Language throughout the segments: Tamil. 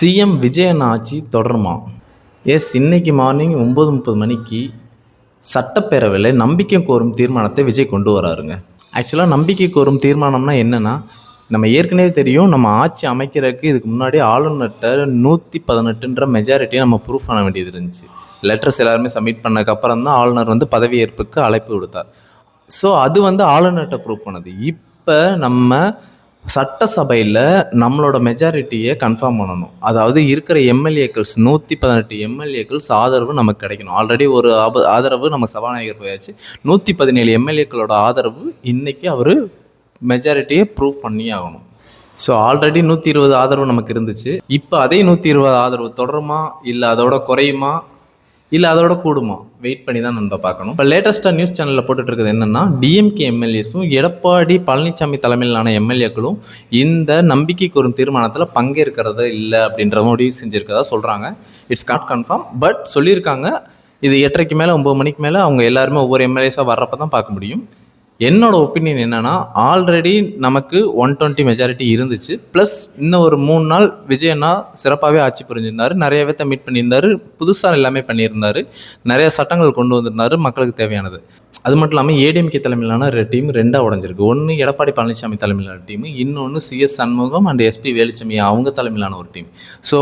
சிஎம் விஜயன் ஆட்சி தொடருமா? இன்னைக்கு மார்னிங் 9:30 மணிக்கு சட்டப்பேரவையில் நம்பிக்கை கோரும் தீர்மானத்தை விஜய் கொண்டு வராருங்க. ஆக்சுவலாக நம்பிக்கை கோரும் தீர்மானம்னா என்னென்னா, நம்ம ஏற்கனவே தெரியும், நம்ம ஆட்சி அமைக்கிறதுக்கு இதுக்கு முன்னாடி ஆளுநர்கிட்ட 118ன்ற மெஜாரிட்டியை நம்ம ப்ரூஃப் பண்ண வேண்டியது இருந்துச்சு. லெட்டர்ஸ் எல்லாருமே சப்மிட் பண்ணதுக்கப்புறம் தான் ஆளுநர் பதவியேற்புக்கு அழைப்பு விடுத்தார். ஸோ அது ஆளுநர்கிட்ட ப்ரூஃப் பண்ணது. இப்போ நம்ம சட்டசபையில் நம்மளோட மெஜாரிட்டியை கன்ஃபார்ம் பண்ணணும். அதாவது இருக்கிற எம்எல்ஏக்கள் 118 எம்எல்ஏக்கள் ஆதரவு நமக்கு கிடைக்கணும். ஆல்ரெடி ஒரு ஆதரவு நம்ம சபாநாயகர் போயாச்சு. 117 எம்எல்ஏக்களோட ஆதரவு இன்னைக்கு அவர் மெஜாரிட்டியை ப்ரூவ் பண்ணி ஆகணும். ஸோ ஆல்ரெடி 120 ஆதரவு நமக்கு இருந்துச்சு. இப்போ அதே 120 ஆதரவு தொடருமா, இல்லை அதோட குறையுமா, இல்லை அதோட கூடுமா, வெயிட் பண்ணி தான் நம்ம பார்க்கணும். இப்போ லேட்டஸ்ட்டாக நியூஸ் சேனலில் போட்டுட்டு இருக்கிறது என்னென்னா, டிஎம்கே எம்எல்ஏஸும் எடப்பாடி பழனிசாமி தலைமையிலான எம்எல்ஏக்களும் இந்த நம்பிக்கை கோரும் தீர்மானத்தில் பங்கேற்கிறத இல்லை அப்படின்ற முடிவு செஞ்சுருக்கதா சொல்கிறாங்க. இட்ஸ் நாட் கன்ஃபார்ம், பட் சொல்லியிருக்காங்க. இது 8:30 மேலே 9 மணிக்கு மேலே அவங்க எல்லாருமே ஒவ்வொரு எம்எல்ஏஸாக வர்றப்ப தான் பார்க்க முடியும். என்னோட ஒப்பீனியன் என்னன்னா, ஆல்ரெடி நமக்கு 120 மெஜாரிட்டி இருந்துச்சு. ப்ளஸ் இன்னும் ஒரு 3 நாள் விஜயண்ணா சிறப்பாகவே ஆட்சி புரிஞ்சிருந்தார். நிறைய பேர்த்த மீட் பண்ணியிருந்தார். புதுசாக எல்லாமே பண்ணியிருந்தார். நிறைய சட்டங்கள் கொண்டு வந்திருந்தார் மக்களுக்கு தேவையானது. அது மட்டும் இல்லாமல் ஏடிஎம்கே தலைமையிலான டீம் 2ஆக உடஞ்சிருக்கு. ஒன்று எடப்பாடி பழனிசாமி தலைமையிலான டீம், இன்னொன்று CS Shanmugam and SP Velusamy அவங்க தலைமையிலான ஒரு team. So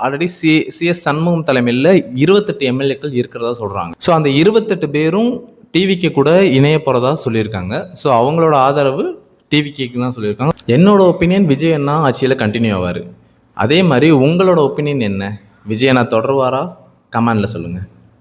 already CS Shanmugam தலைமையில் 28 எம்எல்ஏக்கள் இருக்கிறதா சொல்கிறாங்க. ஸோ அந்த 28 பேரும் டிவிக்கு கூட இணைய போகிறதா சொல்லியிருக்காங்க. ஸோ அவங்களோட ஆதரவு டிவிக்கு தான் சொல்லியிருக்காங்க. என்னோட ஒப்பீனியன் விஜயண்ணா ஆட்சியில் கண்டினியூ ஆவார். அதே மாதிரி உங்களோட ஒப்பீனியன் என்ன? விஜயண்ணா தொடருவாரா? கமெண்டில் சொல்லுங்கள்.